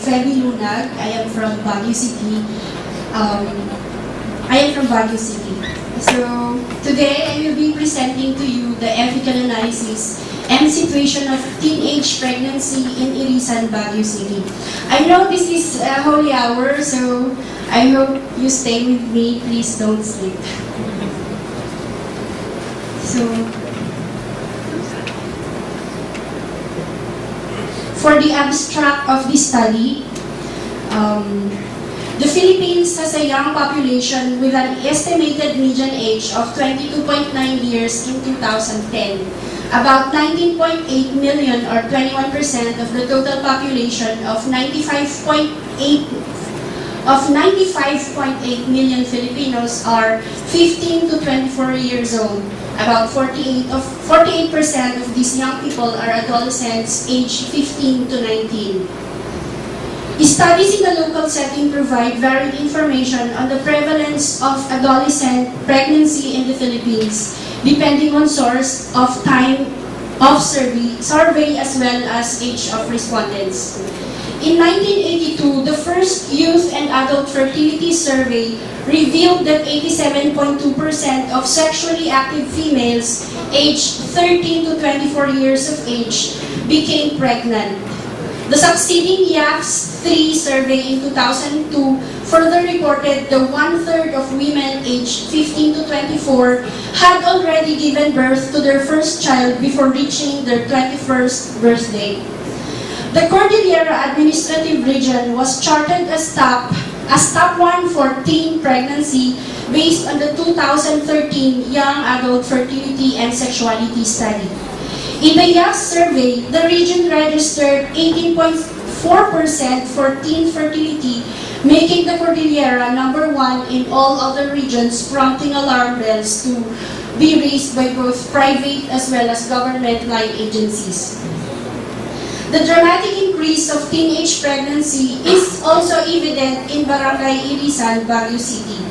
Feby Lunag. I am from Baguio City. So today I will be presenting to you the ethical analysis and situation of teenage pregnancy in Irisan, Baguio City. I know this is a holy hour, so I hope you stay with me. Please don't sleep. So, for the abstract of this study, the Philippines has a young population with an estimated median age of 22.9 years in 2010. About 19.8 million or 21% of the total population of 95.8 million Filipinos are 15 to 24 years old. About 48% of these young people are adolescents aged 15 to 19. Studies in the local setting provide varied information on the prevalence of adolescent pregnancy in the Philippines, depending on source of time of survey as well as age of respondents. In 1982, the first youth and adult fertility survey revealed that 87.2% of sexually active females aged 13 to 24 years of age became pregnant. The succeeding YAFS-3 survey in 2002 further reported that one-third of women aged 15 to 24 had already given birth to their first child before reaching their 21st birthday. The Cordillera Administrative Region was charted as top 1 for teen pregnancy based on the 2013 Young Adult Fertility and Sexuality Study. In the YAS survey, the region registered 18.4% for teen fertility, making the Cordillera number 1 in all other regions, prompting alarm bells to be raised by both private as well as government-like agencies. The dramatic increase of teenage pregnancy is also evident in Barangay Irisan, Baguio City.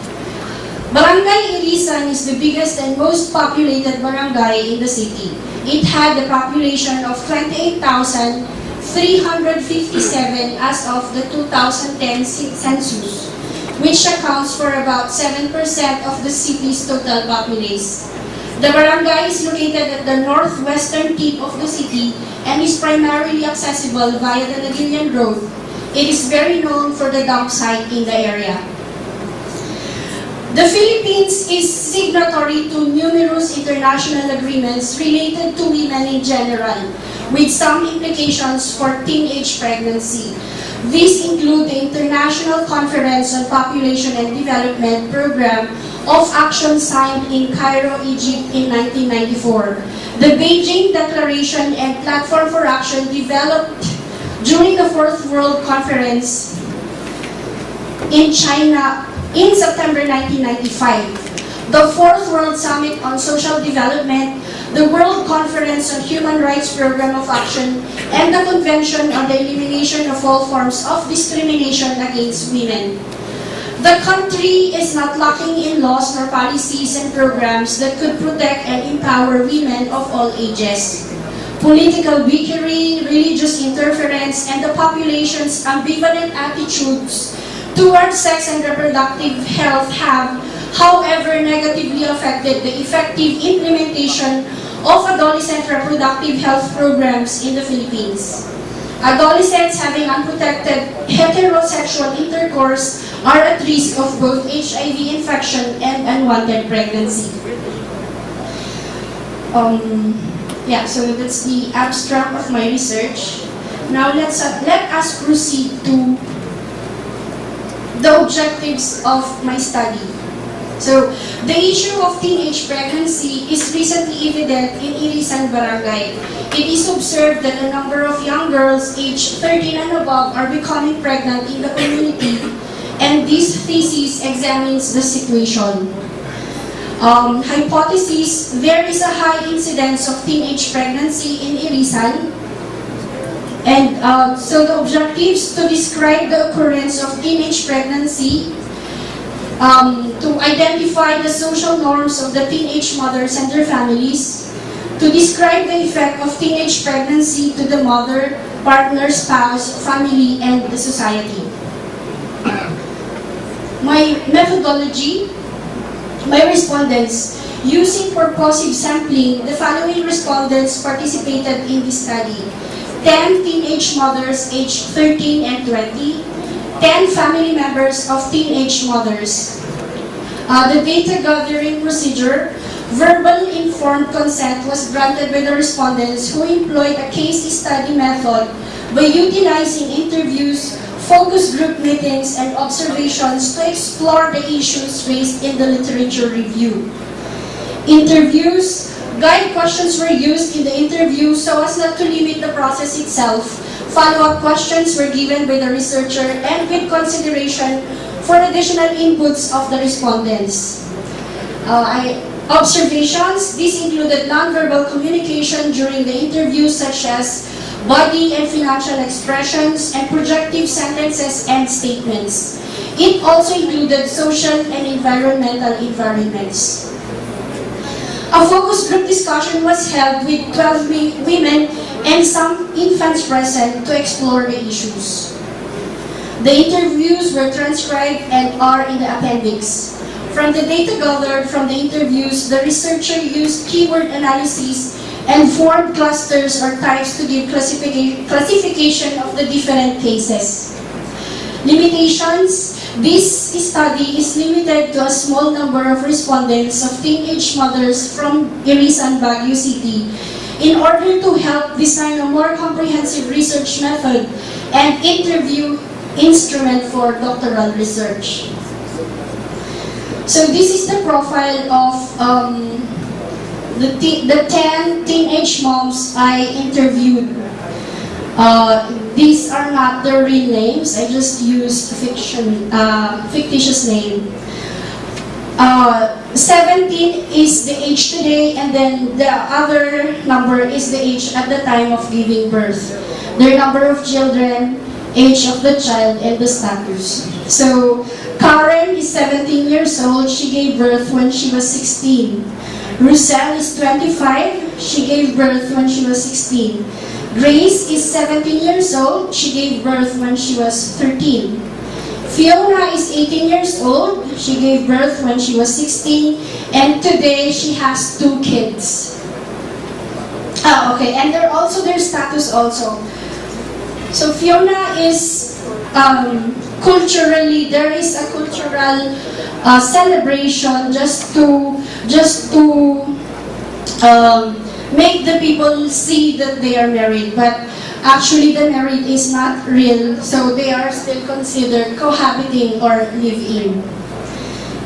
Barangay Irisan is the biggest and most populated barangay in the city. It had a population of 28,357 as of the 2010 census, which accounts for about 7% of the city's total populace. The barangay is located at the northwestern tip of the city and is primarily accessible via the Nagilian Road. It is very known for the dump site in the area. The Philippines is signatory to numerous international agreements related to women in general, with some implications for teenage pregnancy. These include the International Conference on Population and Development Program of Action signed in Cairo, Egypt in 1994, the Beijing Declaration and Platform for Action developed during the Fourth World Conference in China in September 1995, the Fourth World Summit on Social Development, the World Conference on Human Rights Program of Action, and the Convention on the Elimination of All Forms of Discrimination Against Women. The country is not lacking in laws nor policies and programs that could protect and empower women of all ages. Political bickering, religious interference, and the population's ambivalent attitudes towards sex and reproductive health have, however, negatively affected the effective implementation of adolescent reproductive health programs in the Philippines. Adolescents having unprotected heterosexual intercourse are at risk of both HIV infection and unwanted pregnancy. So that's the abstract of my research. Now let us proceed to the objectives of my study. So, the issue of teenage pregnancy is recently evident in Irisan Barangay. It is observed that a number of young girls aged 13 and above are becoming pregnant in the community, and this thesis examines the situation. Hypothesis: there is a high incidence of teenage pregnancy in Irisan. And so the objectives to describe the occurrence of teenage pregnancy, to identify the social norms of the teenage mothers and their families, to describe the effect of teenage pregnancy to the mother, partner, spouse, family, and the society. My methodology, my respondents, using purposive sampling, the following respondents participated in this study. 10 teenage mothers aged 13 and 20, 10 family members of teenage mothers. The data gathering procedure, verbal informed consent was granted by the respondents who employed a case study method by utilizing interviews, focus group meetings, and observations to explore the issues raised in the literature review. Interviews, guide questions were used in the interview so as not to limit the process itself. Follow-up questions were given by the researcher and with consideration for additional inputs of the respondents. Observations, this included nonverbal communication during the interview such as body and financial expressions and projective sentences and statements. It also included social and environmental environments. A focus group discussion was held with 12 women and some infants present to explore the issues. The interviews were transcribed and are in the appendix. From the data gathered from the interviews, the researcher used keyword analysis and formed clusters or types to give classification of the different cases. Limitations. This study is limited to a small number of respondents of teenage mothers from Irisan, Baguio City in order to help design a more comprehensive research method and interview instrument for doctoral research. So this is the profile of the 10 teenage moms I interviewed. These are not their real names. I just used fictitious name. 17 is the age today, and then the other number is the age at the time of giving birth. Their number of children, age of the child, and the status. So Karen is 17 years old. She gave birth when she was 16. Russell is 25. She gave birth when she was 16. Grace is 17 years old. She gave birth when she was 13. Fiona is 18 years old. She gave birth when she was 16. And today she has 2 kids. Okay, and they're also their status also. So Fiona is culturally, there is a cultural celebration just to make the people see that they are married, but actually the marriage is not real, so they are still considered cohabiting or live-in.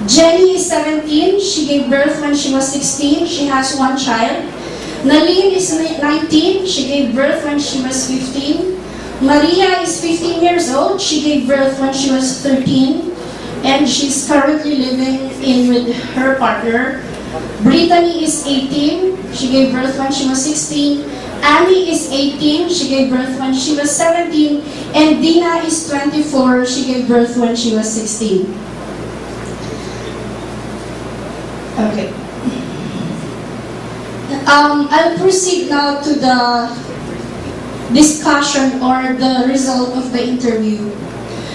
Jenny is 17. She gave birth when she was 16. She has 1 child. Naline is 19. She gave birth when she was 15. Maria is 15 years old. She gave birth when she was 13. And she's currently living in with her partner. Brittany is 18. She gave birth when she was 16. Annie is 18. She gave birth when she was 17. And Dina is 24. She gave birth when she was 16. Okay. I'll proceed now to the discussion or the result of the interview.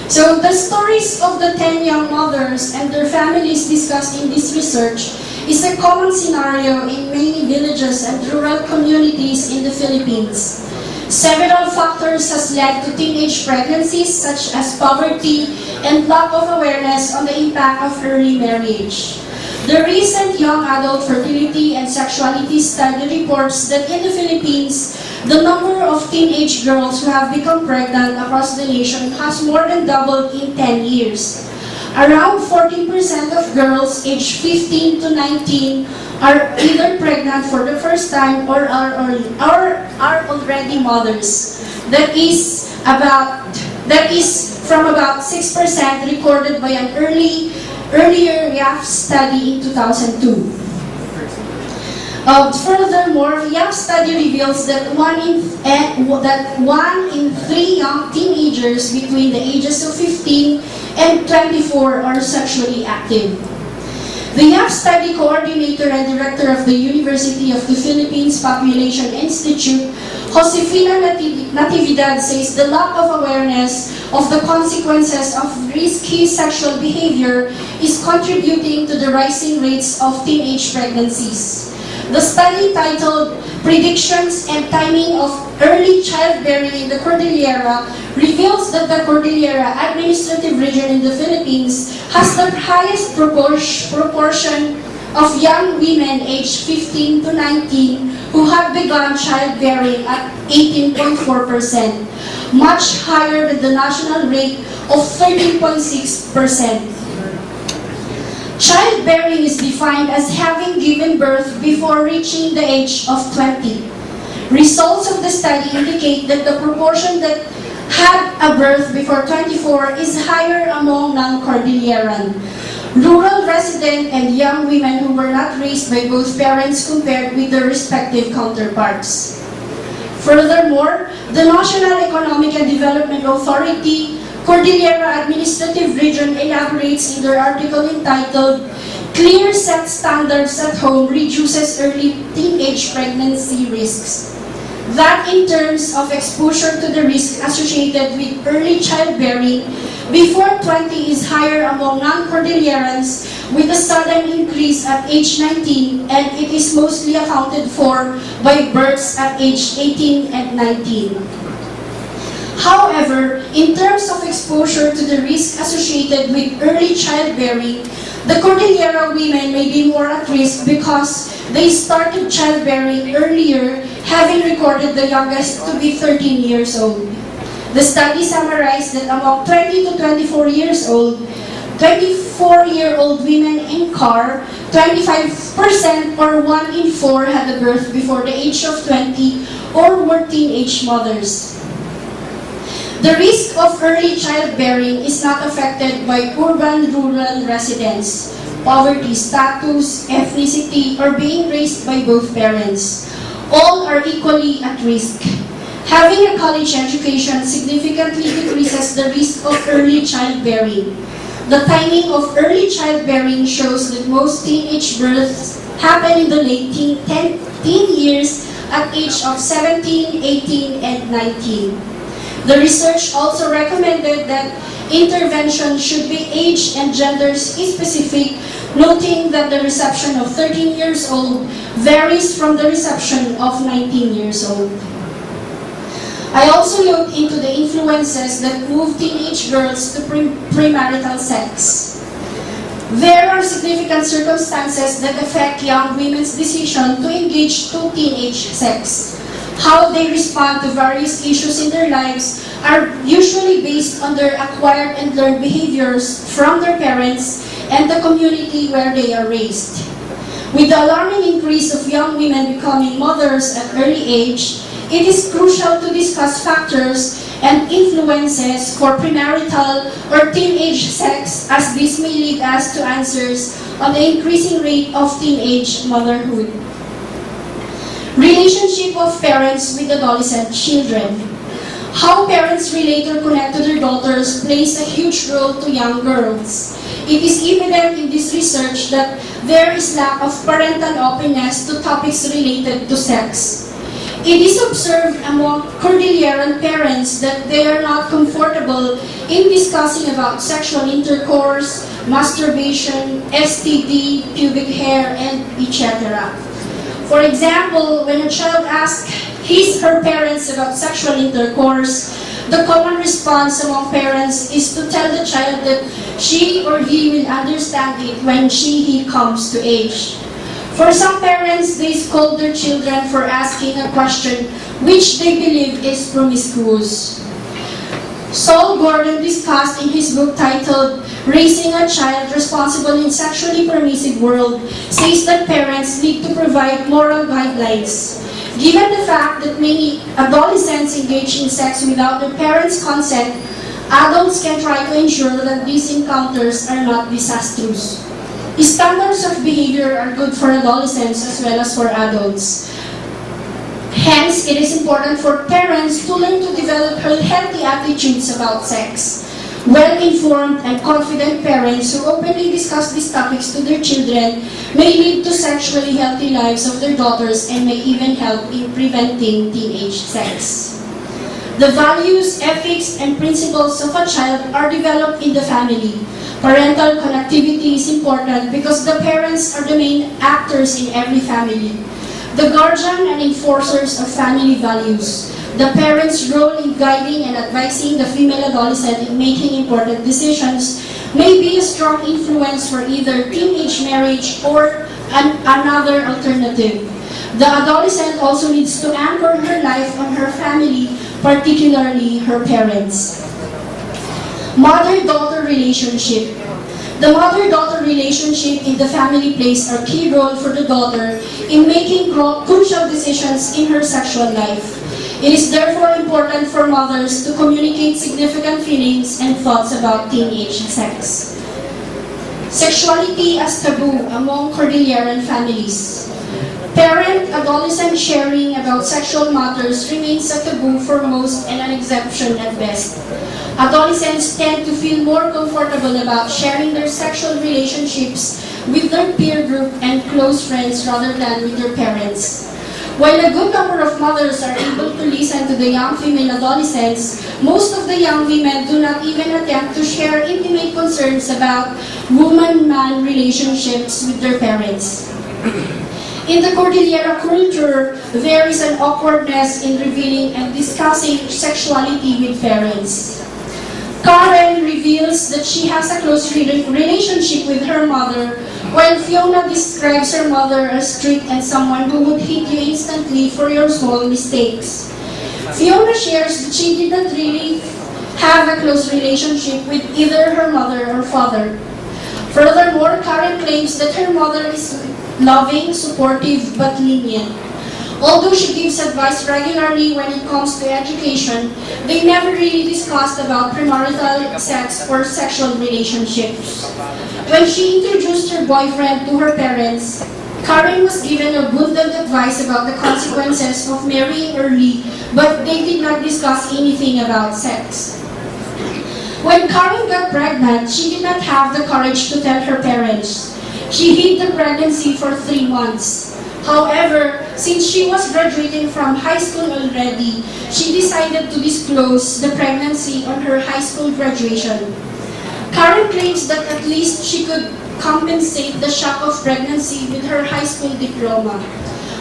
So the stories of the 10 young mothers and their families discussed in this research is a common scenario in many villages and rural communities in the Philippines. Several factors has led to teenage pregnancies such as poverty and lack of awareness on the impact of early marriage. The recent Young Adult Fertility and Sexuality Study reports that in the Philippines, the number of teenage girls who have become pregnant across the nation has more than doubled in 10 years. Around 14% of girls aged 15 to 19 are either pregnant for the first time or are already mothers. That is from about 6% recorded by an earlier YAF study in 2002. Furthermore, YAF study reveals that 1 in 3 young teenagers between the ages of 15 and 24 are sexually active. The Youth Study Coordinator and Director of the University of the Philippines Population Institute, Josefina Natividad, says the lack of awareness of the consequences of risky sexual behavior is contributing to the rising rates of teenage pregnancies. The study, titled Predictions and Timing of Early Childbearing in the Cordillera, reveals that the Cordillera Administrative Region in the Philippines has the highest proportion of young women aged 15 to 19 who have begun childbearing at 18.4%, much higher than the national rate of 13.6%. Childbearing is defined as having given birth before reaching the age of 20. Results of the study indicate that the proportion that had a birth before 24 is higher among non-Cordilleran, rural resident, and young women who were not raised by both parents compared with their respective counterparts. Furthermore, the National Economic and Development Authority Cordillera Administrative Region elaborates in their article entitled Clear Set Standards at Home Reduces Early Teenage Pregnancy Risks. That in terms of exposure to the risk associated with early childbearing before 20 is higher among non-Cordillerans, with a sudden increase at age 19, and it is mostly accounted for by births at age 18 and 19. However, in terms of exposure to the risk associated with early childbearing, the Cordillera women may be more at risk because they started childbearing earlier, having recorded the youngest to be 13 years old. The study summarized that among 20 to 24 years old, 24-year-old women in CAR, 25% or 1 in 4 had a birth before the age of 20 or were teenage mothers. The risk of early childbearing is not affected by urban-rural residence, poverty status, ethnicity, or being raised by both parents. All are equally at risk. Having a college education significantly decreases the risk of early childbearing. The timing of early childbearing shows that most teenage births happen in the late teen years at age of 17, 18, and 19. The research also recommended that intervention should be age and gender specific, noting that the reception of 13 years old varies from the reception of 19 years old. I also looked into the influences that move teenage girls to premarital sex. There are significant circumstances that affect young women's decision to engage to teenage sex. How they respond to various issues in their lives are usually based on their acquired and learned behaviors from their parents and the community where they are raised. With the alarming increase of young women becoming mothers at early age, it is crucial to discuss factors and influences for premarital or teenage sex, as this may lead us to answers on the increasing rate of teenage motherhood. Relationship of parents with adolescent children. How parents relate or connect to their daughters plays a huge role to young girls. It is evident in this research that there is lack of parental openness to topics related to sex. It is observed among Cordilleran parents that they are not comfortable in discussing about sexual intercourse, masturbation, STD, pubic hair, and etc. For example, when a child asks her parents about sexual intercourse, the common response among parents is to tell the child that she or he will understand it when he comes to age. For some parents, they scold their children for asking a question which they believe is promiscuous. Saul Gordon discussed in his book titled Raising a Child Responsible in Sexually Permissive World, says that parents need to provide moral guidelines. Given the fact that many adolescents engage in sex without their parents' consent, adults can try to ensure that these encounters are not disastrous. Standards of behavior are good for adolescents as well as for adults. Hence, it is important for parents to learn to develop healthy attitudes about sex. Well-informed and confident parents who openly discuss these topics to their children may lead to sexually healthy lives of their daughters and may even help in preventing teenage sex. The values, ethics, and principles of a child are developed in the family. Parental connectivity is important because the parents are the main actors in every family. The guardian and enforcers of family values. The parents' role in guiding and advising the female adolescent in making important decisions may be a strong influence for either teenage marriage or another alternative. The adolescent also needs to anchor her life on her family, particularly her parents. Mother-daughter relationship. The mother-daughter relationship in the family plays a key role for the daughter in making crucial decisions in her sexual life. It is therefore important for mothers to communicate significant feelings and thoughts about teenage sex. Sexuality as taboo among Cordilleran families. Parent-adolescent sharing about sexual matters remains a taboo for most and an exception at best. Adolescents tend to feel more comfortable about sharing their sexual relationships with their peer group and close friends rather than with their parents. While a good number of mothers are able to listen to the young female adolescents, most of the young women do not even attempt to share intimate concerns about woman-man relationships with their parents. In the Cordillera culture, there is an awkwardness in revealing and discussing sexuality with parents. Karen reveals that she has a close relationship with her mother, while Fiona describes her mother as strict and someone who would hit you instantly for your small mistakes. Fiona shares that she did not really have a close relationship with either her mother or father. Furthermore, Karen claims that her mother is loving, supportive, but lenient. Although she gives advice regularly when it comes to education, they never really discussed about premarital sex or sexual relationships. When she introduced her boyfriend to her parents, Karen was given abundant advice about the consequences of marrying early, but they did not discuss anything about sex. When Karen got pregnant, she did not have the courage to tell her parents. She hid the pregnancy for 3 months. However, since she was graduating from high school already, she decided to disclose the pregnancy on her high school graduation. Karen claims that at least she could compensate the shock of pregnancy with her high school diploma.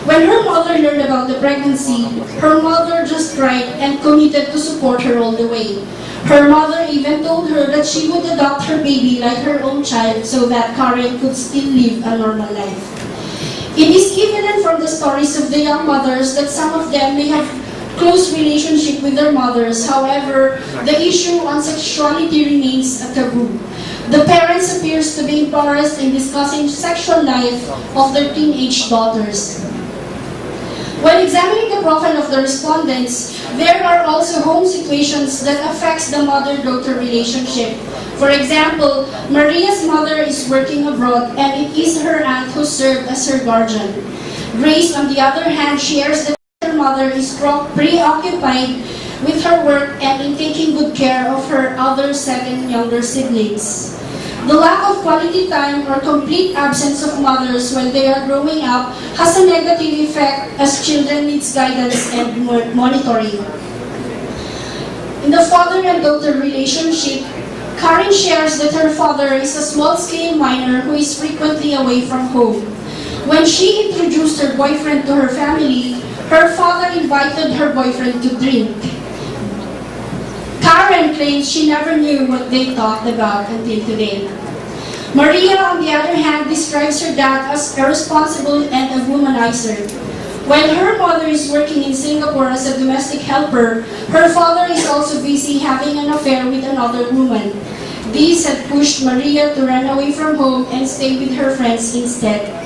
When her mother learned about the pregnancy, her mother just cried and committed to support her all the way. Her mother even told her that she would adopt her baby like her own child so that Karen could still live a normal life. It is evident from the stories of the young mothers that some of them may have close relationship with their mothers. However, the issue on sexuality remains a taboo. The parents appears to be embarrassed in discussing sexual life of their teenage daughters. When examining the profile of the respondents, there are also home situations that affects the mother-daughter relationship. For example, Maria's mother is working abroad and it is her aunt who served as her guardian. Grace, on the other hand, shares that her mother is preoccupied with her work and in taking good care of her other 7 younger siblings. The lack of quality time or complete absence of mothers while they are growing up has a negative effect as children need guidance and monitoring. In the father and daughter relationship, Karen shares that her father is a small-scale miner who is frequently away from home. When she introduced her boyfriend to her family, her father invited her boyfriend to drink. Karen claims she never knew what they talked about until today. Maria, on the other hand, describes her dad as irresponsible and a womanizer. While her mother is working in Singapore as a domestic helper, her father is also busy having an affair with another woman. These had pushed Maria to run away from home and stay with her friends instead.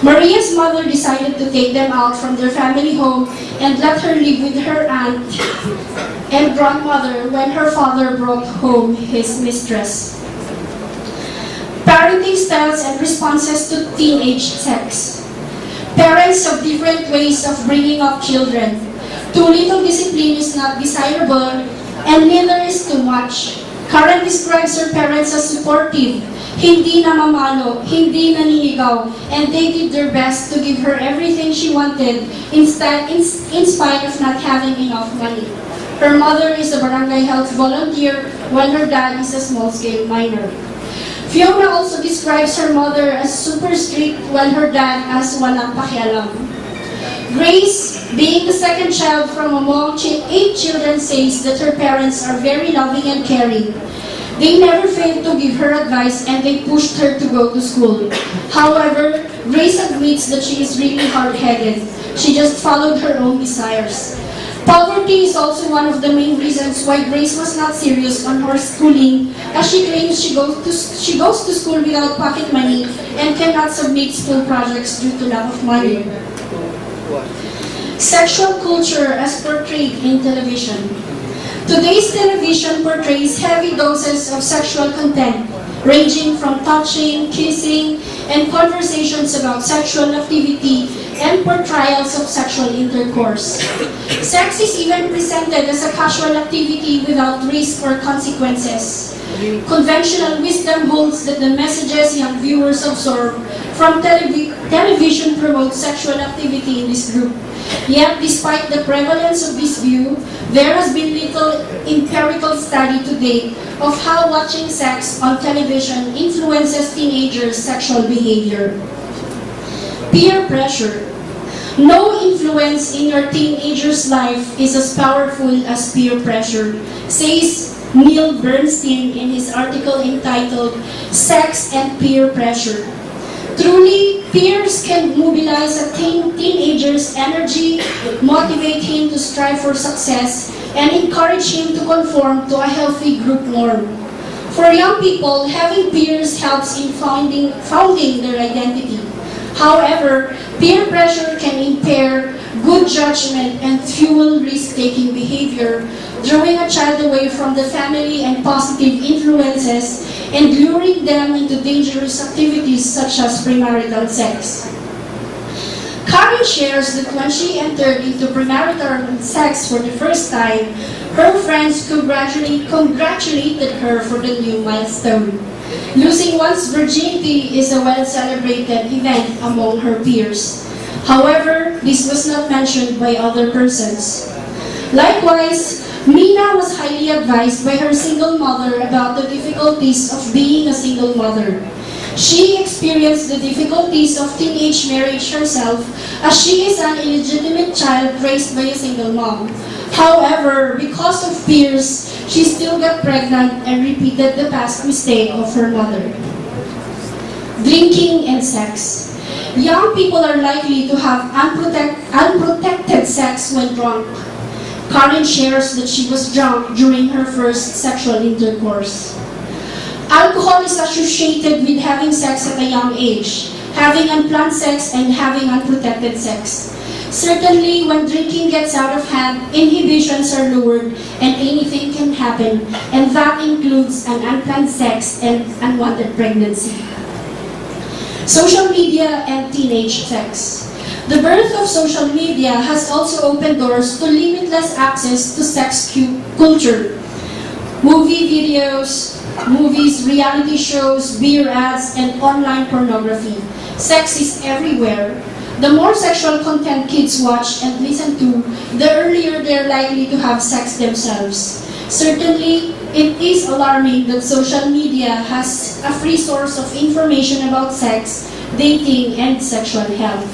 Maria's mother decided to take them out from their family home and let her live with her aunt and grandmother when her father brought home his mistress. Parenting styles and responses to teenage sex. Parents have different ways of bringing up children. Too little discipline is not desirable, and neither is too much. Karen describes her parents as supportive, hindi namamalo, hindi naninigaw, and they did their best to give her everything she wanted in spite of not having enough money. Her mother is a barangay health volunteer while her dad is a small-scale miner. Fiona also describes her mother as super strict while her dad as walang pakialam. Grace, being the second child from among 8 children, says that her parents are very loving and caring. They never failed to give her advice and they pushed her to go to school. However, Grace admits that she is really hard-headed. She just followed her own desires. Poverty is also one of the main reasons why Grace was not serious on her schooling, as she claims she goes to school without pocket money and cannot submit school projects due to lack of money. Sexual culture as portrayed in television. Today's television portrays heavy doses of sexual content, ranging from touching, kissing, and conversations about sexual activity and portrayals of sexual intercourse. Sex is even presented as a casual activity without risk or consequences. Conventional wisdom holds that the messages young viewers absorb from television promote sexual activity in this group. Yet, despite the prevalence of this view, there has been little empirical study to date of how watching sex on television influences teenagers' sexual behavior. Peer pressure. No influence in your teenager's life is as powerful as peer pressure, says Neil Bernstein in his article entitled Sex and Peer Pressure. Truly, peers can mobilize a teenager's energy, motivate him to strive for success, and encourage him to conform to a healthy group norm. For young people, having peers helps in founding their identity. However, peer pressure can impair good judgment and fuel risk-taking behavior, drawing a child away from the family and positive influences and luring them into dangerous activities such as premarital sex. Karen shares that when she entered into premarital sex for the first time, her friends congratulated her for the new milestone. Losing one's virginity is a well-celebrated event among her peers. However, this was not mentioned by other persons. Likewise, Mina was highly advised by her single mother about the difficulties of being a single mother. She experienced the difficulties of teenage marriage herself, as she is an illegitimate child raised by a single mom. However, because of peers, she still got pregnant and repeated the past mistake of her mother. Drinking and sex. Young people are likely to have unprotected sex when drunk. Karen shares that she was drunk during her first sexual intercourse. Alcohol is associated with having sex at a young age, having unplanned sex, and having unprotected sex. Certainly, when drinking gets out of hand, inhibitions are lowered and anything can happen, and that includes an unplanned sex and unwanted pregnancy. Social media and teenage sex. The birth of social media has also opened doors to limitless access to sex culture. Movie videos, movies, reality shows, beer ads, and online pornography. Sex is everywhere. The more sexual content kids watch and listen to, the earlier they're likely to have sex themselves. Certainly, it is alarming that social media has a free source of information about sex, dating, and sexual health.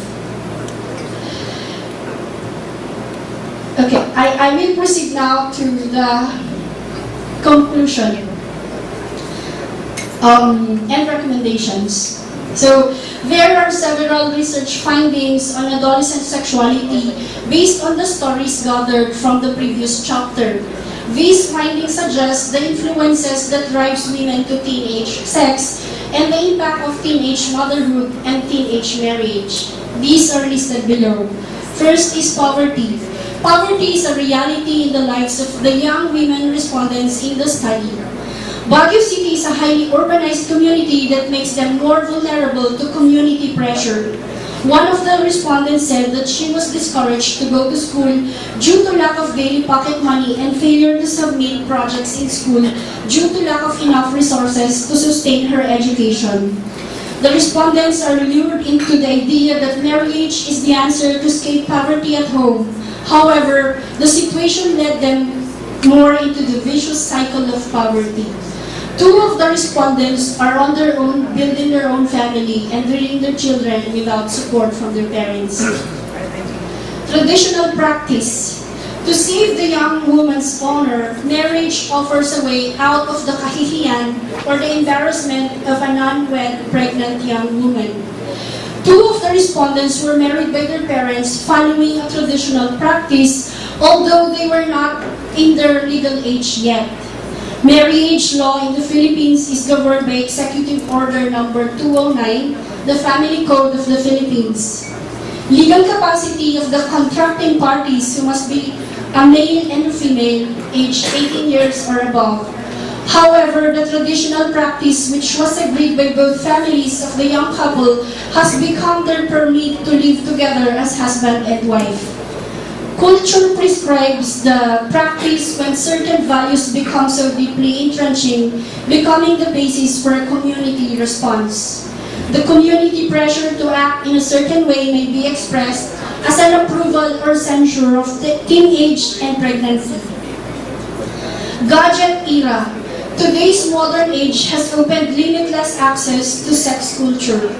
Okay, I will proceed now to the conclusion and recommendations. So, there are several research findings on adolescent sexuality based on the stories gathered from the previous chapter. These findings suggest the influences that drives women to teenage sex and the impact of teenage motherhood and teenage marriage. These are listed below. First is poverty. Poverty is a reality in the lives of the young women respondents in the study. Baguio City is a highly urbanized community that makes them more vulnerable to community pressure. One of the respondents said that she was discouraged to go to school due to lack of daily pocket money and failure to submit projects in school due to lack of enough resources to sustain her education. The respondents are lured into the idea that marriage is the answer to escape poverty at home. However, the situation led them more into the vicious cycle of poverty. Two of the respondents are on their own, building their own family and rearing their children without support from their parents. Traditional practice. To save the young woman's honor, marriage offers a way out of the kahihiyan or the embarrassment of a non-wed pregnant young woman. Two of the respondents were married by their parents following a traditional practice, although they were not in their legal age yet. Marriage law in the Philippines is governed by Executive Order Number 209, the Family Code of the Philippines. Legal capacity of the contracting parties who must be a male and a female, aged 18 years or above. However, the traditional practice which was agreed by both families of the young couple has become their permit to live together as husband and wife. Culture prescribes the practice when certain values become so deeply entrenching, becoming the basis for a community response. The community pressure to act in a certain way may be expressed as an approval or censure of teenage and pregnancy. Gadget era. Today's modern age has opened limitless access to sex culture.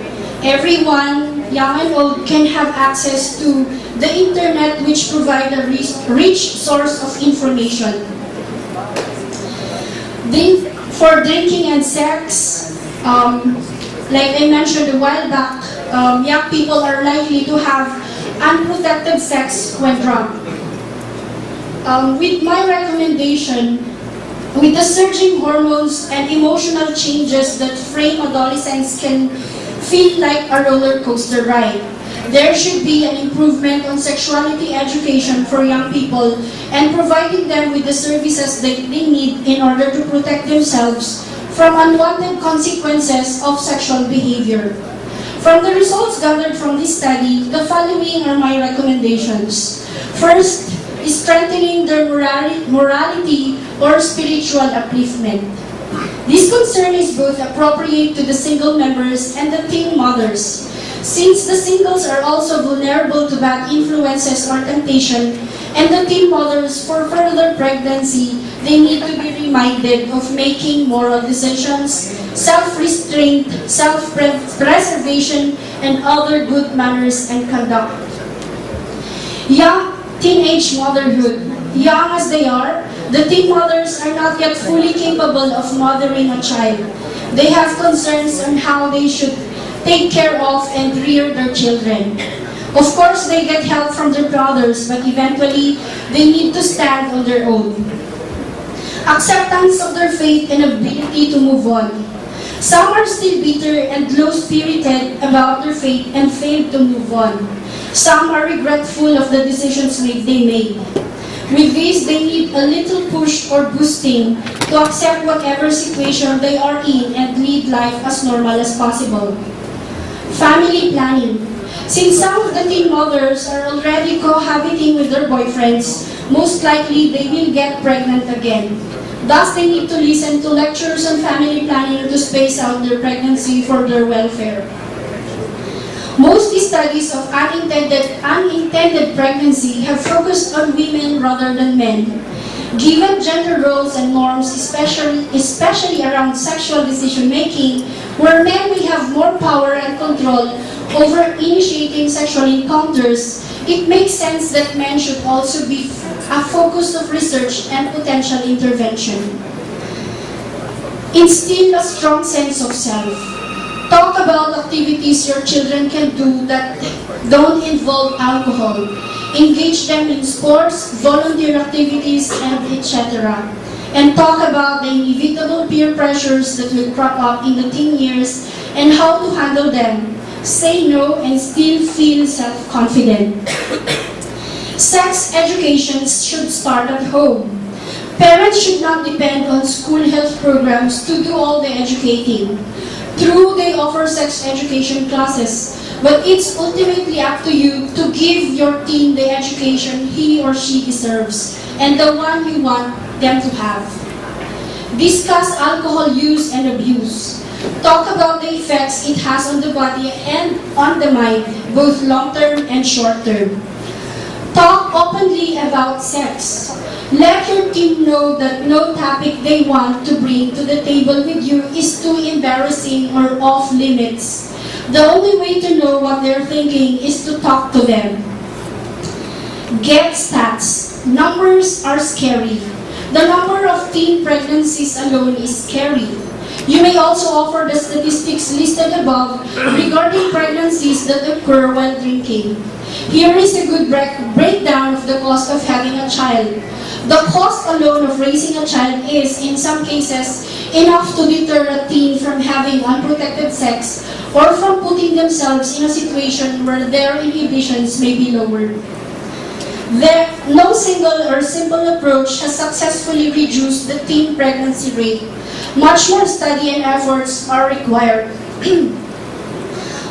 Everyone, young and old, can have access to the internet, which provide a rich source of information. For drinking and sex, like I mentioned a while back, young people are likely to have unprotected sex when drunk. With my recommendation, with the surging hormones and emotional changes that frame adolescents can feel like a roller coaster ride, there should be an improvement on sexuality education for young people and providing them with the services that they need in order to protect themselves from unwanted consequences of sexual behavior. From the results gathered from this study, the following are my recommendations. First is strengthening their morality or spiritual upliftment. This concern is both appropriate to the single members and the teen mothers. Since the singles are also vulnerable to bad influences or temptation, and the teen mothers for further pregnancy, they need to be reminded of making moral decisions, self-restraint, self-preservation, and other good manners and conduct. Young teenage motherhood. Young as they are, the teen mothers are not yet fully capable of mothering a child. They have concerns on how they should take care of and rear their children. Of course, they get help from their brothers, but eventually, they need to stand on their own. Acceptance of their fate and ability to move on. Some are still bitter and low-spirited about their fate and fail to move on. Some are regretful of the decisions they made. With this, they need a little push or boosting to accept whatever situation they are in and lead life as normal as possible. Family planning. Since some of the teen mothers are already cohabiting with their boyfriends, most likely they will get pregnant again. Thus, they need to listen to lectures on family planning to space out their pregnancy for their welfare. Most studies of unintended pregnancy have focused on women rather than men. Given gender roles and norms, especially around sexual decision-making, where men will have more power and control over initiating sexual encounters, it makes sense that men should also be a focus of research and potential intervention. Instill a strong sense of self. Talk about activities your children can do that don't involve alcohol. Engage them in sports, volunteer activities, and etc. And talk about the inevitable peer pressures that will crop up in the teen years and how to handle them. Say no and still feel self-confident. Sex education should start at home. Parents should not depend on school health programs to do all the educating. True, they offer sex education classes, But it's ultimately up to you to give your teen the education he or she deserves and the one you want them to have. Discuss alcohol use and abuse. Talk about the effects it has on the body and on the mind, both long-term and short-term. Talk openly about sex. Let your team know that no topic they want to bring to the table with you is too embarrassing or off limits. The only way to know what they're thinking is to talk to them. Get stats. Numbers are scary. The number of teen pregnancies alone is scary. You may also offer the statistics listed above regarding pregnancies that occur while drinking. Here is a good breakdown of the cost of having a child. The cost alone of raising a child is, in some cases, enough to deter a teen from having unprotected sex or from putting themselves in a situation where their inhibitions may be lowered. No single or simple approach has successfully reduced the teen pregnancy rate. Much more study and efforts are required.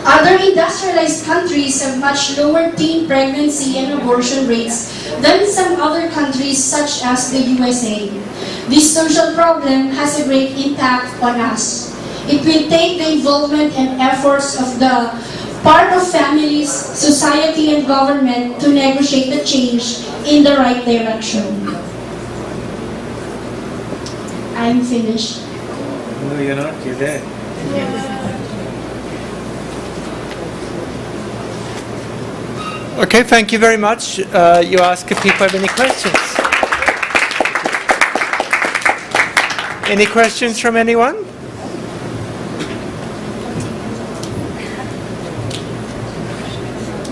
Other industrialized countries have much lower teen pregnancy and abortion rates than some other countries such as the USA. This social problem has a great impact on us. It will take the involvement and efforts of the part of families, society, and government to negotiate the change in the right direction. I'm finished. No, you're not. You're there. Okay, thank you very much. You ask if people have any questions. Any questions from anyone?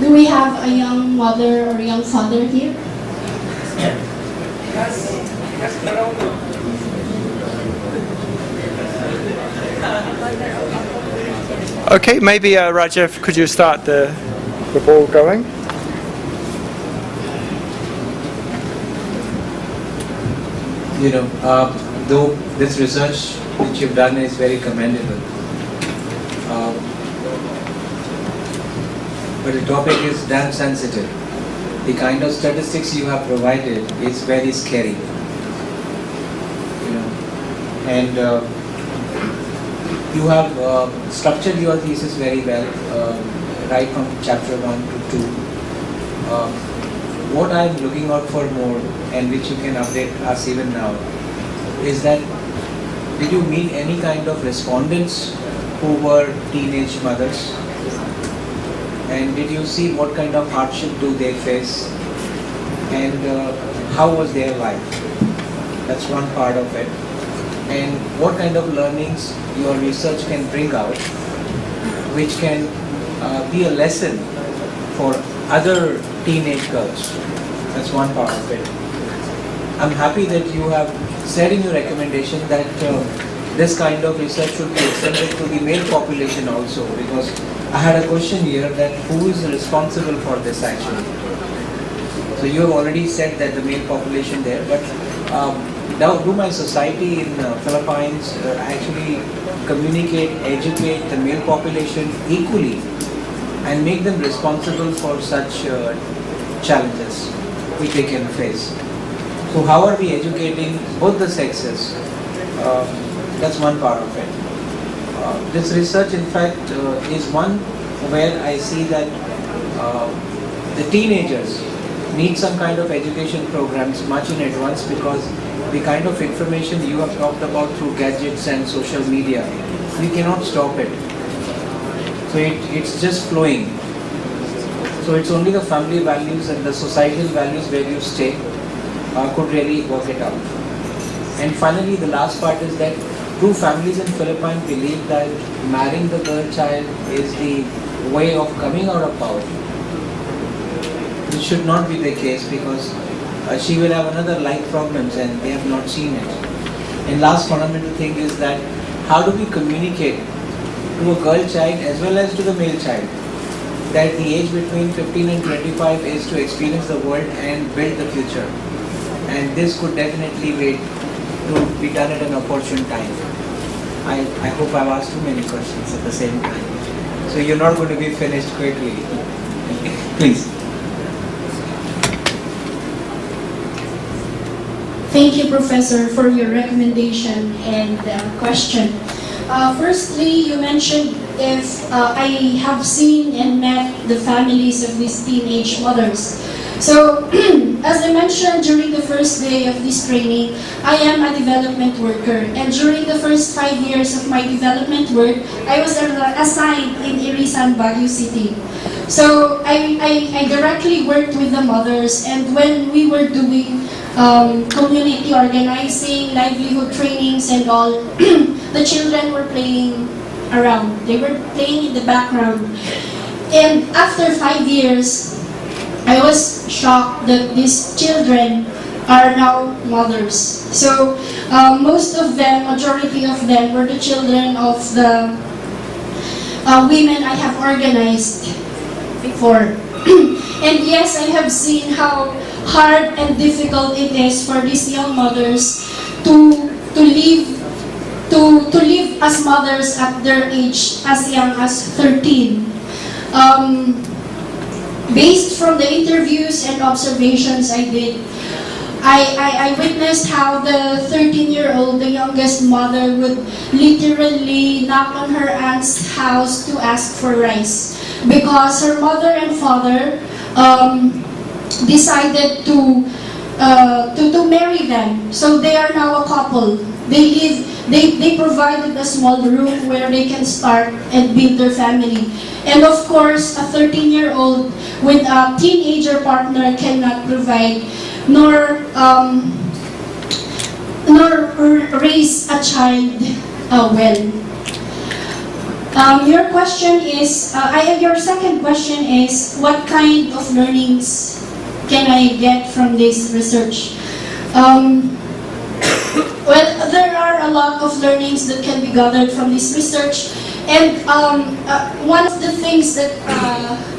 Do we have a young mother or young father here? Okay, maybe Rajev, could you start the ball going? Though this research which you've done is very commendable, but the topic is damn sensitive. The kind of statistics you have provided is very scary. And you have structured your thesis very well, right from chapter 1 to 2. What I'm looking out for more, and which you can update us even now, is that did you meet any kind of respondents who were teenage mothers? And did you see what kind of hardship do they face? And how was their life? That's one part of it. And what kind of learnings your research can bring out, which can be a lesson for other teenage girls. That's one part of it. I'm happy that you have said in your recommendation that this kind of research should be extended to the male population also, because I had a question here that who is responsible for this actually? So you have already said that the male population there, but now do my society in Philippines actually communicate, educate the male population equally and make them responsible for such challenges which they can face? So how are we educating both the sexes? That's one part of it. This research in fact is one where I see that the teenagers need some kind of education programs much in advance, because the kind of information you have talked about through gadgets and social media, we cannot stop it. So it's just flowing. So it's only the family values and the societal values where you stay could really work it out. And finally, the last part is that do families in Philippines believe that marrying the girl child is the way of coming out of poverty? It should not be the case, because she will have another life problems and they have not seen it. And last fundamental thing is that how do we communicate to a girl child as well as to the male child that the age between 15 and 25 is to experience the world and build the future. And this could definitely wait to be done at an opportune time. I hope I've asked too many questions at the same time. So you're not going to be finished quickly. Please. Thank you, Professor, for your recommendation and question. Firstly, you mentioned if I have seen and met the families of these teenage mothers. So, as I mentioned during the first day of this training, I am a development worker. And during the first 5 years of my development work, I was assigned in Irisan, Baguio City. So, I directly worked with the mothers, and when we were doing community organizing, livelihood trainings and all, the children were playing around. They were playing in the background. And after 5 years, I was shocked that these children are now mothers. So most of them, majority of them, were the children of the women I have organized before. And yes, I have seen how hard and difficult it is for these young mothers to live as mothers at their age as young as 13. Based from the interviews and observations I did, I witnessed how the 13-year-old, the youngest mother, would literally knock on her aunt's house to ask for rice because her mother and father decided to marry them. So they are now a couple. They provided a small room where they can start and build their family. And of course, a 13-year-old with a teenager partner cannot provide nor raise a child well. Your question is, your second question is, what kind of learnings can I get from this research? Well, there are a lot of learnings that can be gathered from this research, and one of the things that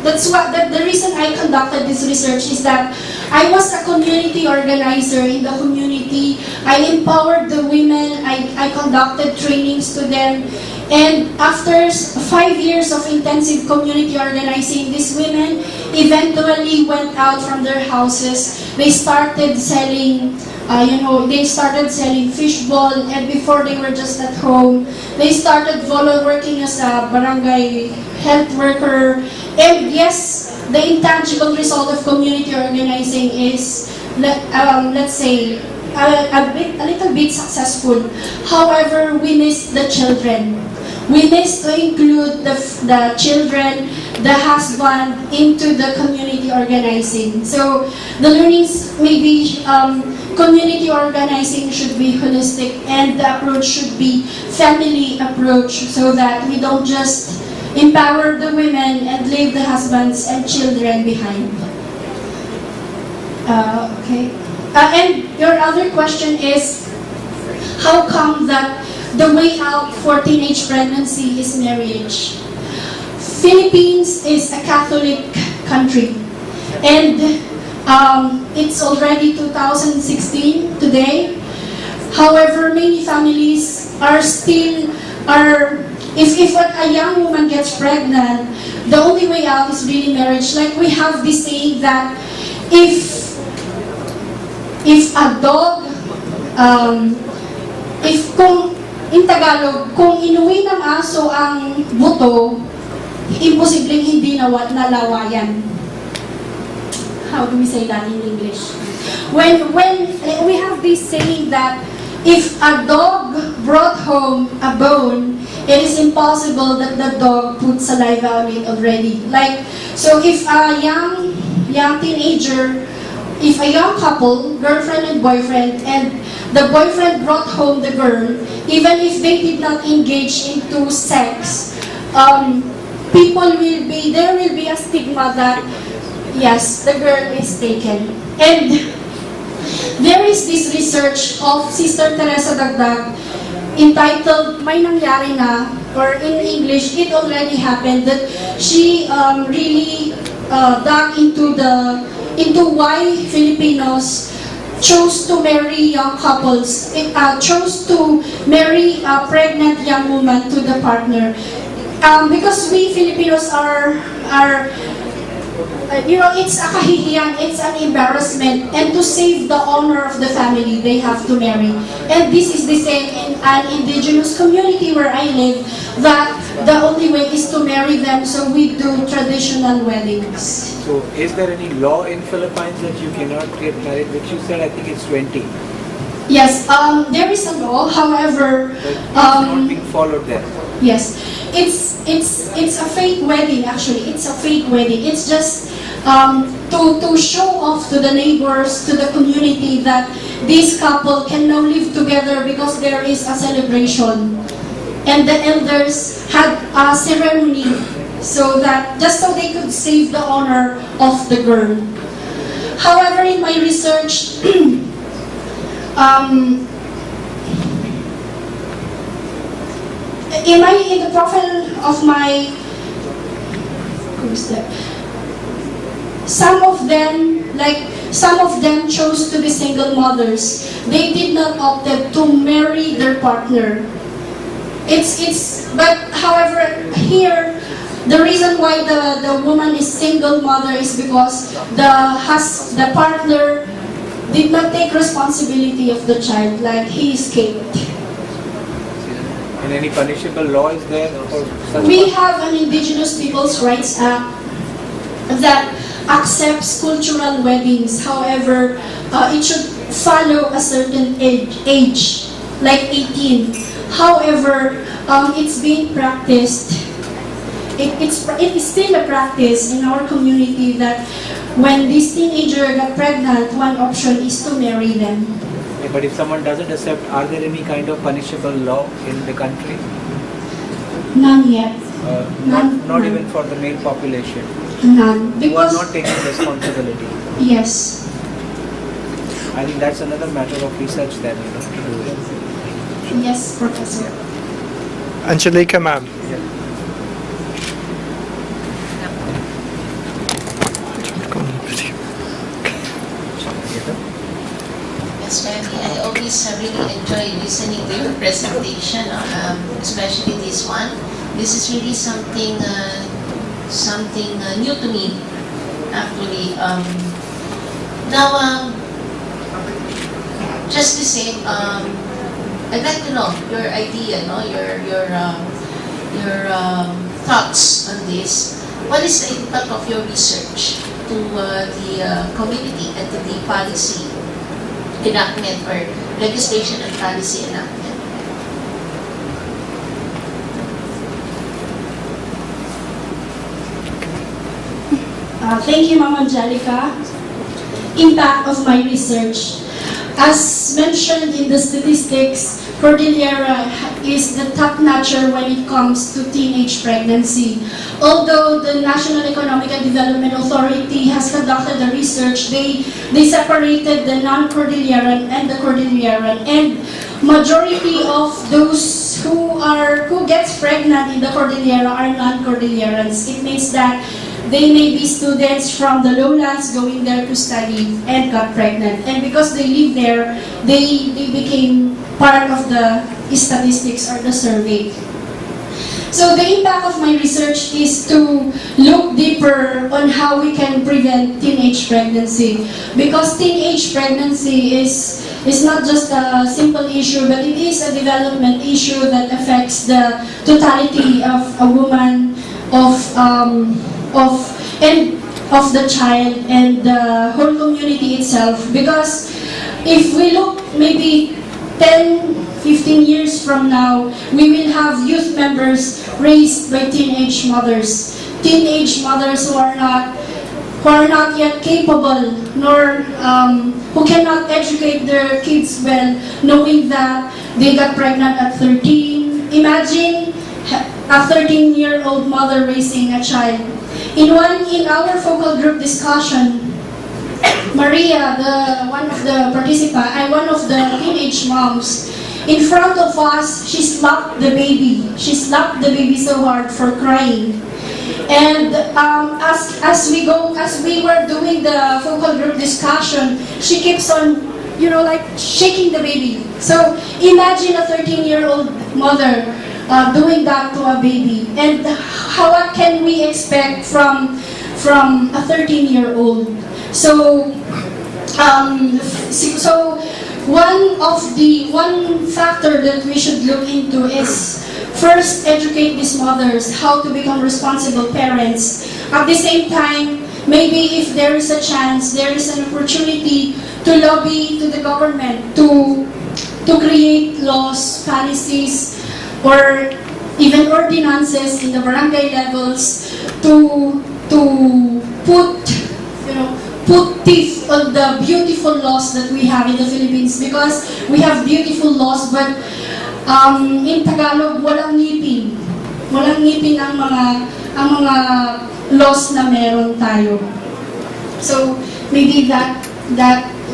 the reason I conducted this research is that I was a community organizer in the community. I empowered the women. I conducted trainings to them, and after 5 years of intensive community organizing, these women eventually went out from their houses. They started selling. They started selling fishball, and before they were just at home, they started working as a barangay health worker. And yes, the intangible result of community organizing is, let's say, a little bit successful. However, we miss the children. We miss to include the children, the husband into the community organizing. So the learnings maybe community organizing should be holistic, and the approach should be family approach, so that we don't just empower the women and leave the husbands and children behind. Okay. And your other question is, how come that the way out for teenage pregnancy is marriage? Philippines is a Catholic country, and it's already 2016 today. However, many families are still if a young woman gets pregnant, the only way out is really marriage. Like we have this saying that if a dog, in Tagalog, kung inuwi ng aso ang buto, imposibleng hindi nalawayan. How do we say that in English? When we have this saying that if a dog brought home a bone, it is impossible that the dog put saliva on it already. Like, so if a young teenager, if a young couple, girlfriend and boyfriend, and the boyfriend brought home the girl, even if they did not engage into sex, there will be a stigma that, yes, the girl is taken. And there is this research of Sister Teresa Dagdag entitled May Nangyari Na, or in English, It Already Happened, that she really dug into why Filipinos chose to marry young couples, chose to marry a pregnant young woman to the partner. because we Filipinos are it's a kahihiyan, it's an embarrassment, and to save the honor of the family, they have to marry. And this is the same in an indigenous community where I live, that the only way is to marry them, so we do traditional weddings. So is there any law in Philippines that you cannot get married, which you said I think it's 20? Yes, there is a law, however, But it's not being followed there. yes, it's a fake wedding actually. It's a fake wedding. It's just to show off to the neighbors, to the community that this couple can now live together because there is a celebration, and the elders had a ceremony so that just so they could save the honor of the girl. However, in my research. In the profile of my, some of them chose to be single mothers. They did not opted to marry their partner. But however, here, the reason why the woman is single mother is because the partner did not take responsibility of the child, like he escaped. And any punishable law is there for such? We have an Indigenous Peoples' Rights Act that accepts cultural weddings. However, it should follow a certain age, like 18. However, it's being practiced. It is still a practice in our community that when this teenager got pregnant, one option is to marry them. Yeah, but if someone doesn't accept, are there any kind of punishable law in the country? None yet. Not None. even for the male population. None. Who are Because, not taking responsibility. yes. I think that's another matter of research then, to do it. Yes, Professor. Angelica, ma'am. Yeah. Yes, Feby, I always really enjoy listening to your presentation, especially this one. This is really something new to me, actually. Now, just the same, I'd like to know your idea, no, your thoughts on this. What is the impact of your research to the community and to the policy enactment or legislation and policy enactment? Thank you, Ma'am Angelica. Impact of my research. As mentioned in the statistics, Cordillera is the top notcher when it comes to teenage pregnancy. Although the National Economic and Development Authority has conducted the research, they separated the non-Cordilleran and the Cordilleran, and majority of those who gets pregnant in the Cordillera are non-Cordillerans. It means that they may be students from the lowlands going there to study and got pregnant. And because they live there, they became part of the statistics or the survey. So the impact of my research is to look deeper on how we can prevent teenage pregnancy. Because teenage pregnancy is not just a simple issue, but it is a development issue that affects the totality of a woman, of the child and the whole community itself. Because if we look maybe 10, 15 years from now, we will have youth members raised by teenage mothers. Teenage mothers who are not yet capable, nor who cannot educate their kids well, knowing that they got pregnant at 13. Imagine a 13-year-old mother raising a child. In our focal group discussion, Maria, one of the teenage moms, in front of us, she slapped the baby. She slapped the baby so hard for crying. And as we were doing the focal group discussion, she keeps on, like shaking the baby. So imagine a 13-year-old mother doing that to a baby. And what can we expect from a 13-year-old? So one factor that we should look into is first educate these mothers how to become responsible parents. At the same time, maybe if there is a chance, there is an opportunity to lobby to the government to create laws, policies, or even ordinances in the barangay levels to put teeth on the beautiful laws that we have in the Philippines, because we have beautiful laws but in Tagalog walang ngipin. Walang ngipin ang mga laws na meron tayo. So maybe that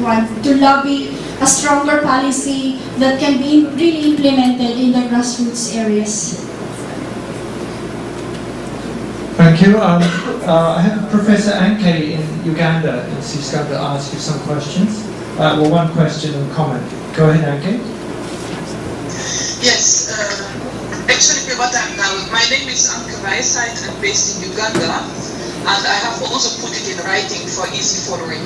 one, to lobby a stronger policy that can be really implemented in the grassroots areas. Thank you. I have Professor Anke in Uganda, and she's going to ask you some questions. Well, one question and comment. Go ahead, Anke. Yes, actually what I'm now, my name is Irisan, I'm based in Uganda, and I have also put it in writing for easy following.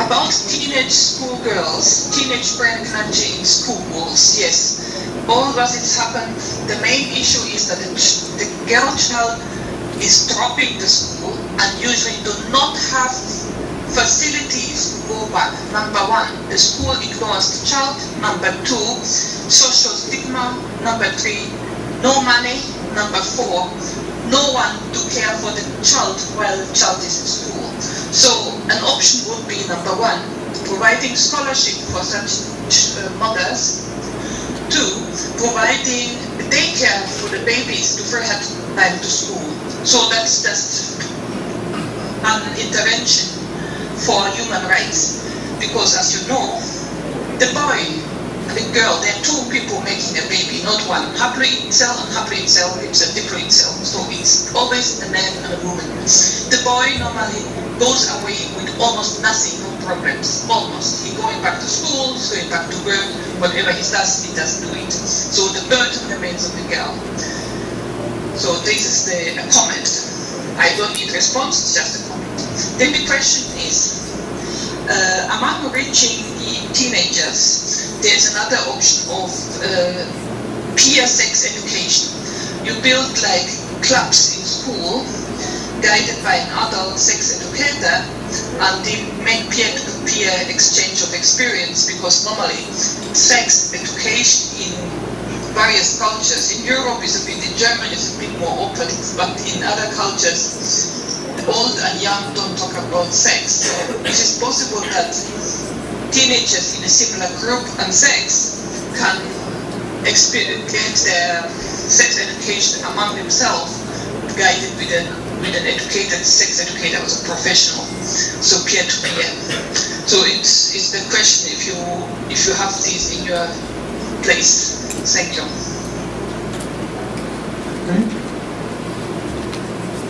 About teenage schoolgirls, teenage pregnancy in schools, yes, all that it's happened, the main issue is that the girl child is dropping the school and usually do not have facilities to go back. Number one, the school ignores the child. Number two, social stigma. Number three, no money. Number four, no one to care for the child while the child is in school. So an option would be, number one, providing scholarship for such mothers. Two, providing daycare for the babies to free up time to school. So that's just an intervention for human rights, because as you know, the boy and the girl, they're two people making a baby, not one. Haploid cell and haploid cell, it's a diploid cell, so it's always a man and a woman. The boy normally goes away with almost nothing, no problems, almost. He's going back to school, he's going back to work, whatever he does do it. So the burden remains on the girl. So this is a comment. I don't need response, it's just a comment. Then the question is, among reaching teenagers, there's another option of peer sex education. You build like clubs in school, guided by an adult sex educator, and they make peer-to-peer exchange of experience, because normally sex education in various cultures. In Europe is a bit, in Germany is a bit more open, but in other cultures, old and young don't talk about sex. So it is possible that teenagers in a similar group and sex can get their sex education among themselves, guided with an educated sex educator who's a professional, so peer to peer. So it's the question if you have this in your place. Thank you.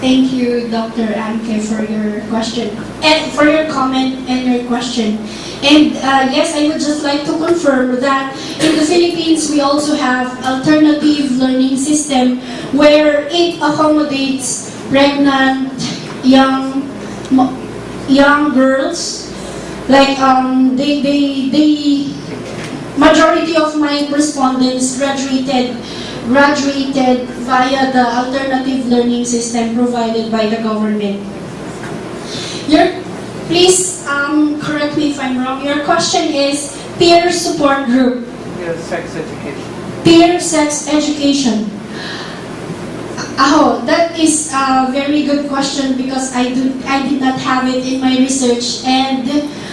Thank you, Dr. Amke, for your question and for your comment and your question. And yes, I would just like to confirm that in the Philippines we also have alternative learning system where it accommodates pregnant young girls. Like they majority of my respondents graduated via the alternative learning system provided by the government. Please correct me if I'm wrong. Your question is peer support group. Peer sex education. Peer sex education. Oh, that is a very good question, because I did not have it in my research, and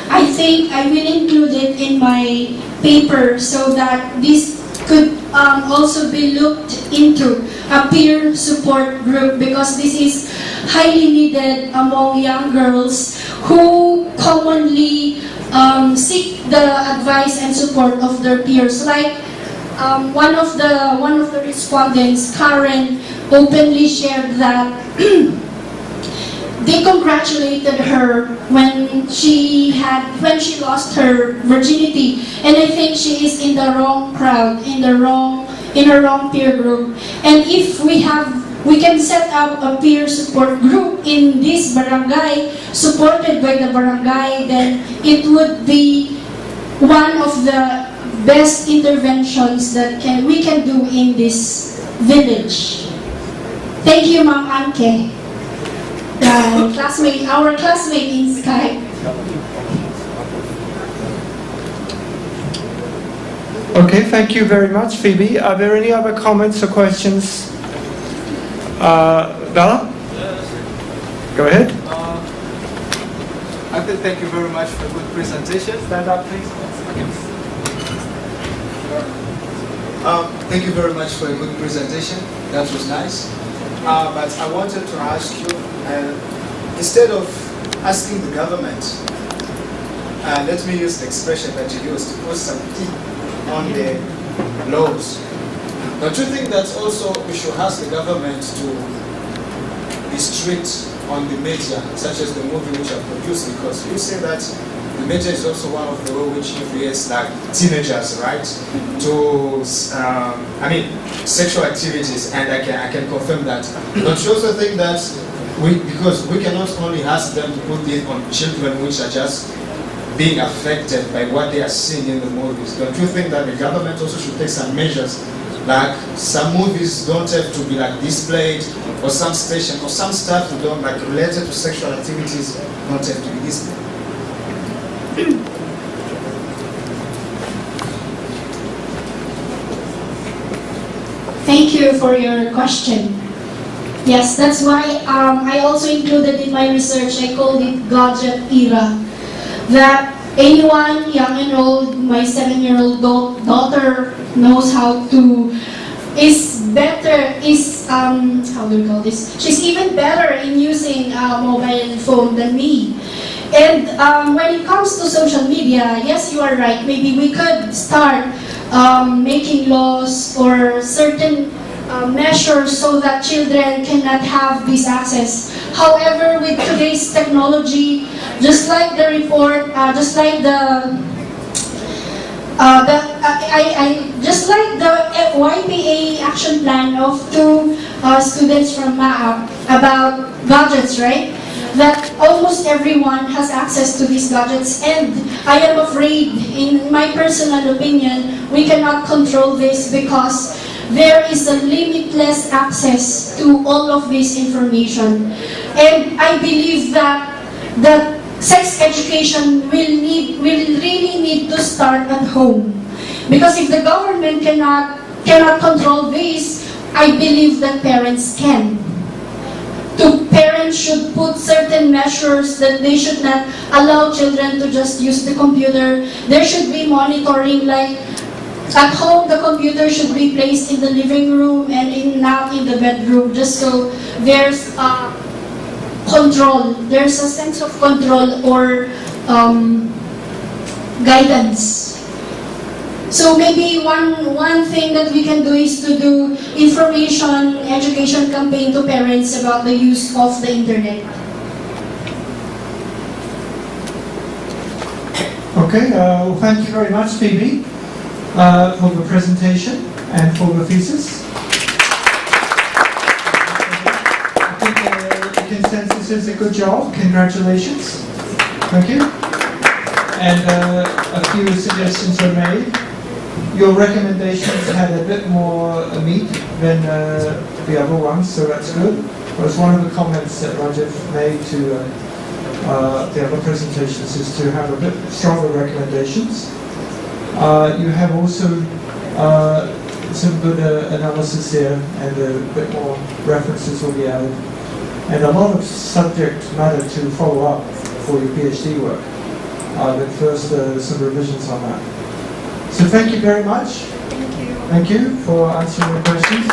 I think I will include it in my paper so that this could also be looked into, a peer support group, because this is highly needed among young girls who commonly seek the advice and support of their peers. Like one of the respondents, Karen, openly shared that they congratulated her when she lost her virginity, and I think she is in the wrong crowd, in the wrong in a wrong peer group. And if we can set up a peer support group in this barangay, supported by the barangay, then it would be one of the best interventions that we can do in this village. Thank you, Ma'am Anke, our classmate in Skype. Okay, thank you very much, Phoebe. Are there any other comments or questions? Bella? Go ahead. Uncle, thank you very much for a good presentation. Stand up, please. Thank you very much for a good presentation. That was nice. But I wanted to ask you, instead of asking the government, let me use the expression that you used, to put some teeth on the laws. Don't you think that also we should ask the government to be strict on the media, such as the movie which are produced? Because you say that the media is also one of the way which influence like teenagers, right? To sexual activities, and I can confirm that. Don't you also think that because we cannot only ask them to put this on children which are just being affected by what they are seeing in the movies? Don't you think that the government also should take some measures, like some movies don't have to be like displayed, or some station or some stuff don't like related to sexual activities don't have to be displayed? Thank you for your question. Yes, that's why I also included in my research, I called it gadget era. That anyone, young and old, my 7-year-old daughter knows how to, how do we call this? She's even better in using a mobile phone than me. And when it comes to social media, yes, you are right. Maybe we could start making laws or certain measures so that children cannot have this access. However, with today's technology, just like the report, just like the YPA action plan of 2 students from MAAP about gadgets, right? That almost everyone has access to these gadgets, and I am afraid, in my personal opinion, we cannot control this because there is a limitless access to all of this information. And I believe that sex education will really need to start at home. Because if the government cannot control this, I believe that parents can. Parents should put certain measures that they should not allow children to just use the computer. There should be monitoring, like at home the computer should be placed in the living room and not in the bedroom, just so there's control. There's a sense of control or guidance. So maybe one thing that we can do is to do information, education campaign to parents about the use of the internet. Okay, well, thank you very much, Phoebe, for the presentation and for the thesis. I think the consensus is a good job. Congratulations. Thank you. And a few suggestions were made. Your recommendations had a bit more meat than the other ones, so that's good. It was one of the comments that Rajiv made to the other presentations, is to have a bit stronger recommendations. You have also some good analysis there, and a bit more references will be added. And a lot of subject matter to follow up for your PhD work. But first, some revisions on that. So thank you very much. Thank you. Thank you for answering the questions.